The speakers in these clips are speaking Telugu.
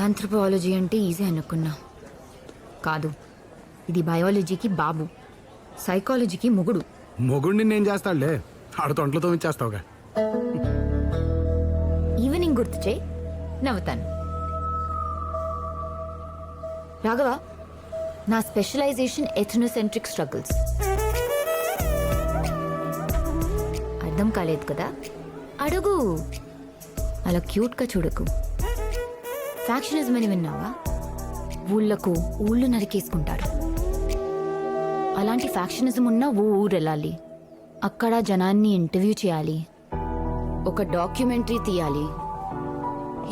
ఆంథ్రోపాలజీ అంటే ఈజీ అనుకున్నా. కాదు, ఇది బయాలజీకి బాబు, సైకాలజీకి మొగుడు. మొగుడిని నేను చేస్తాడులే, ఆడ తొంటలతో ఇచ్చేస్తావుగా. ఈవినింగ్ గుర్తు చేయి, నవ్వుతాను. రాఘవ, నా స్పెషలైజేషన్ ఎథ్నోసెంట్రిక్ స్ట్రగుల్స్. అర్థం కాలేదు కదా? అడుగు. అలా క్యూట్గా చూడకు. ఫ్యాక్షనిజం అని విన్నావా? ఊళ్ళకు ఊళ్ళు నరికేసుకుంటారు. అలాంటి ఫ్యాక్షనిజం ఉన్న ఊరు వెళ్ళాలి, అక్కడ జనాన్ని ఇంటర్వ్యూ చేయాలి, ఒక డాక్యుమెంటరీ తీయాలి.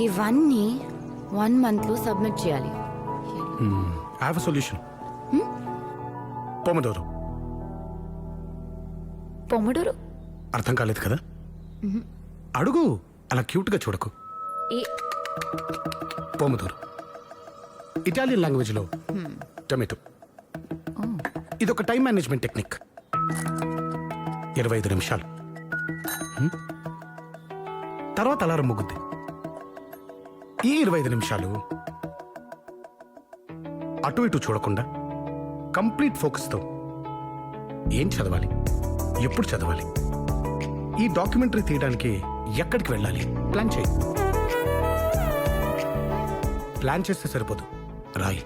ఇవన్నీ 1 monthలో సబ్మిట్ చేయాలి. I have a solution. Pomodoro. Pomodoro అర్థం కాలేదు కదా? అడుగు, అలా క్యూట్గా చూడకు. పొమడోరో ఇటాలియన్ లాంగ్వేజ్లో టొమాటో. ఇదొక టైం మేనేజ్మెంట్ టెక్నిక్. 25 నిమిషాలు, తర్వాత అలారం ముగ్గుద్ది. ఈ 25 నిమిషాలు అటు ఇటు చూడకుండా కంప్లీట్ ఫోకస్తో ఏం చదవాలి, ఎప్పుడు చదవాలి, ఈ డాక్యుమెంటరీ తీయడానికి ఎక్కడికి వెళ్ళాలి ప్లాన్ చేయి. ప్లాన్ చేస్తే సరిపోదు, రాయి.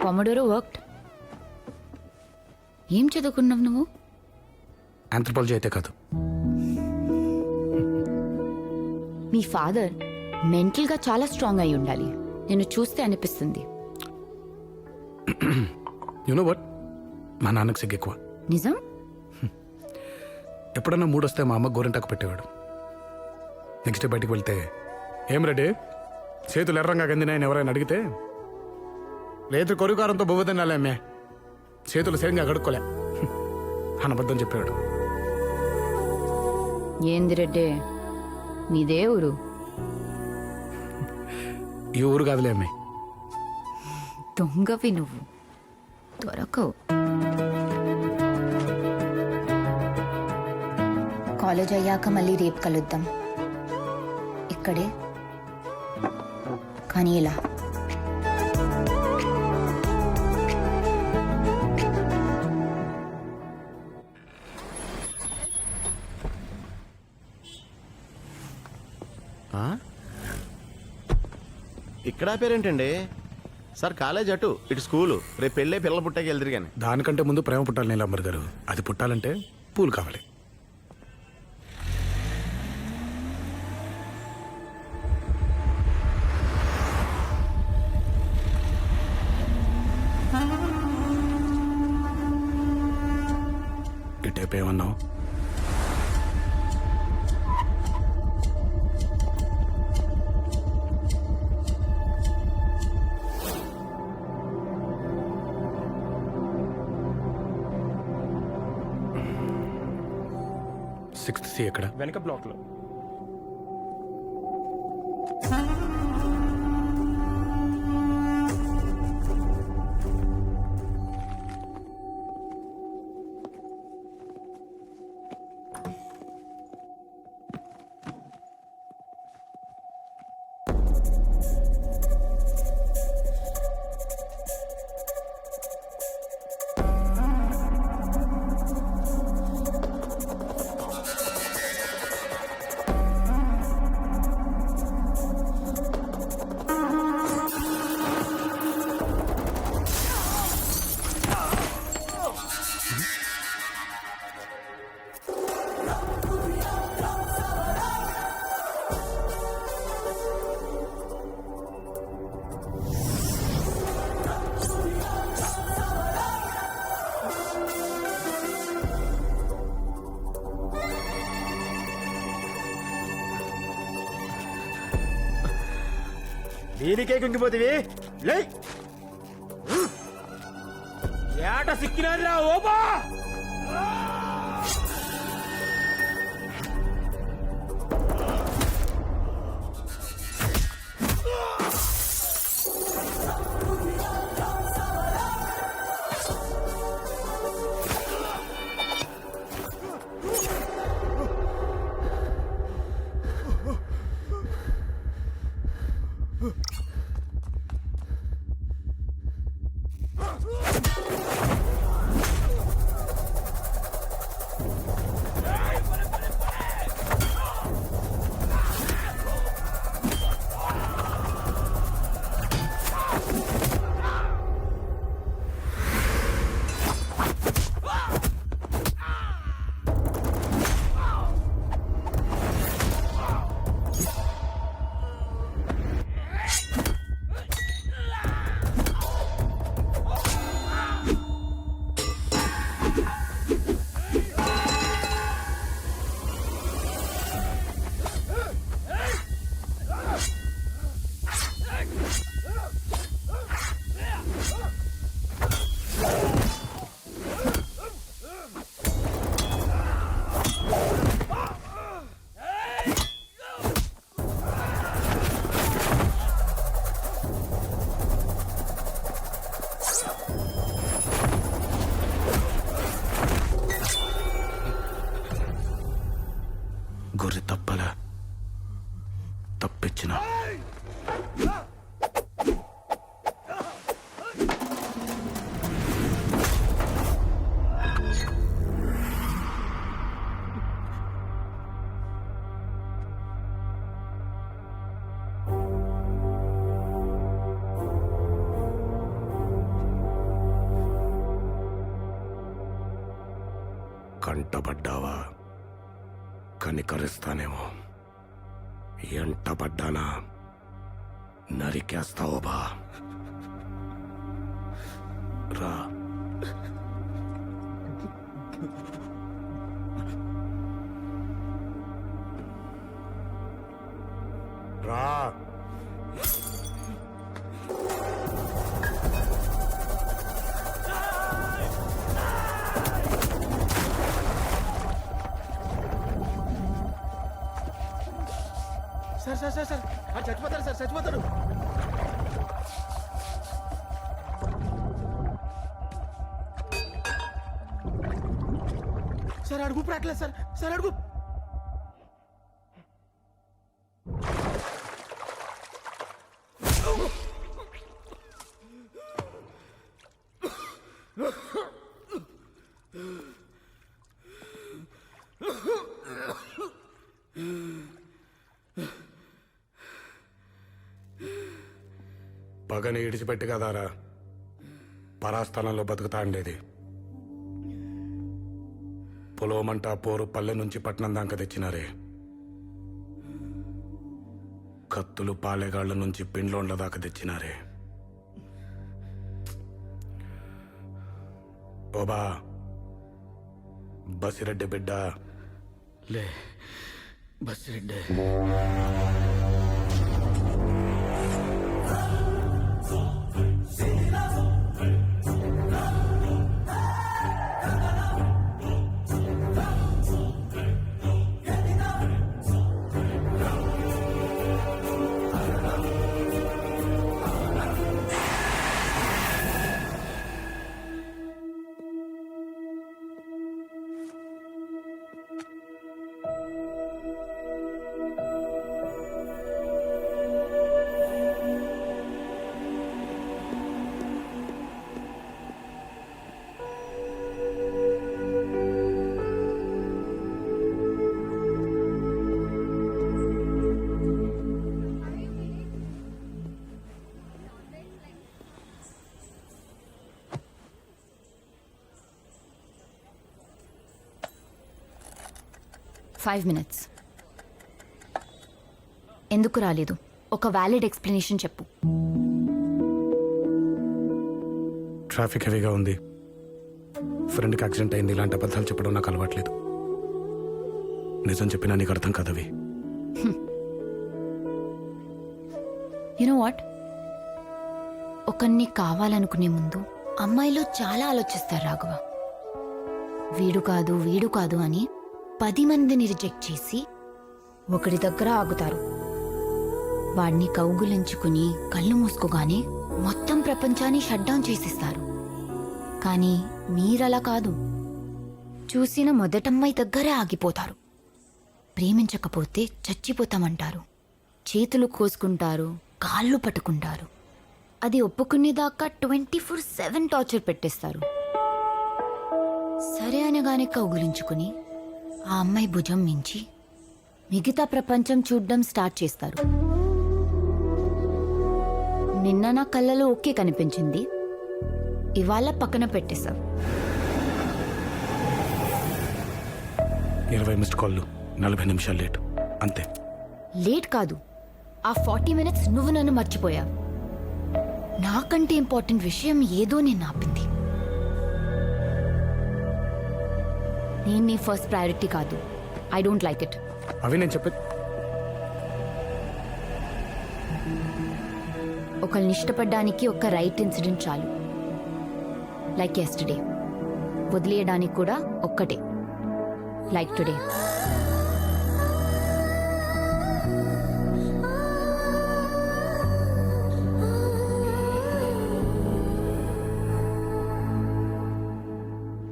Pomodoro worked. ఏం చదువుకున్నావు నువ్వు? ఆంథ్రోపాలజీ అయితే కాదు. మీ ఫాదర్ మెంటల్గా చాలా స్ట్రాంగ్ అయి ఉండాలి, నేను చూస్తే అనిపిస్తుంది. యు నో వాట్, మా నాన్నకు సిగ్గు ఎక్కువ. నిజం? ఎప్పుడన్నా మూడొస్తే మా అమ్మ గోరింటాకు పెట్టేవాడు. నెక్స్ట్ డే బయటికి వెళ్తే, ఏం రెడీ చేతులు ఎర్రంగా గందినాయని ఎవరైనా అడిగితే, లేదు కొరుకారంతో బొవ్వ తినాలే అమ్మే, చేతులు సరిగ్గా కడుక్కోలే అని అబద్ధం చెప్పాడు. ఏంది రెడ్డి, మీదే ఊరు? ఈ ఊరు కాదులే అమ్మే. దొంగవి నువ్వు, దొరకవు. కాలేజ్ అయ్యాక మళ్ళీ రేపు కలుద్దాం, ఇక్కడే. కానీ ఇలా ఇక్కడ పేరేంటండి సార్? కాలేజ్ అటు, ఇటు స్కూలు. రేపు పెళ్ళే పిల్లలు పుట్టాకి వెళ్తారు కానీ. దానికంటే ముందు ప్రేమ పుట్టాలి నీలమ్మర్ గారు. అది పుట్టాలంటే పూలు కావాలి. ఇటేపు ఏమన్నావు? సిక్స్త్ సి ఎక్కడ? వెనక బ్లాక్ లో. దీనికే కుంగిపోతివి లే. ఏట సిక్కినారా ఓబా. గొర్రె తప్పలా తప్పించిన కంటపడ్డావా కనికరిస్తానేమో ఎంటపడ్డానా నరికేస్తావో బా రా రా సార్ సార్ సార్ సార్ అది చచ్చిపోతాడు సార్ చచ్చిపోతాడు. సార్ అడుగు రావట్లేదు సార్. సార్ అడుగు. పగని ఇడిచిపెట్టి కదారా పరాస్థానంలో బతుకుతా ఉండేది. పొలవమంట పోరు పల్లె నుంచి పట్నం దాకా తెచ్చినారే. కత్తులు పాలెగాళ్ల నుంచి పిండ్లోండ్ల దాకా తెచ్చినారే. ఓబా బసిరెడ్డి బిడ్డ లే బస్రెడ్డి. Five minutes. ఎందుకు రాలేదు? ఒక వ్యాలిడ్ ఎక్స్ప్లెనేషన్ చెప్పు. ట్రాఫిక్ హెవీగా ఉంది, ఫ్రెండ్కి యాక్సిడెంట్ అయింది. ఇలాంటి అబద్ధాలు చెప్పడం నాకు అలవాట్లేదు. నిజం చెప్పినా నీకు అర్థం కాదవి. యునో వాట్, ఒకరిని కావాలనుకునే ముందు అమ్మాయిలు చాలా ఆలోచిస్తారు రాఘవ. వీడు కాదు అని 10 మందిని రిజెక్ట్ చేసి ఒకడి దగ్గర ఆగుతారు. వాడిని కౌగులించుకుని కళ్ళు మూసుకోగానే మొత్తం ప్రపంచాన్ని షట్ డౌన్ చేసిస్తారు. కానీ మీరలా కాదు. చూసిన మొదటమ్మాయి దగ్గరే ఆగిపోతారు. ప్రేమించకపోతే చచ్చిపోతామంటారు. చేతులు కోసుకుంటారు, కాళ్ళు పట్టుకుంటారు. అది ఒప్పుకునేదాకా 24/7 టార్చర్ పెట్టేస్తారు. సరే అనగానే కౌగులించుకుని ఆ అమ్మాయి భుజం మించి మిగతా ప్రపంచం చూడ్డం స్టార్ట్ చేస్తారు. నిన్న నా కళ్ళలో ఓకే కనిపించింది, ఇవాళ పక్కన పెట్టేశావు. 20 మిస్డ్ కాళ్ళు, 40 నిమిషాలు లేట్, అంతే. లేట్ కాదు, ఆ 40 మినిట్స్ నువ్వు నన్ను మర్చిపోయావు. నాకంటే ఇంపార్టెంట్ విషయం ఏదో నేను ఆపింది. నేను నీ ఫస్ట్ ప్రయారిటీ కాదు. I don't like it. అవి నేను చెప్పే ఒకళ్ళని ఇష్టపడ్డానికి ఒక రైట్ ఇన్సిడెంట్ చాలు. Like yesterday. వదిలేయడానికి కూడా ఒక్కటే, లైక్ టుడే.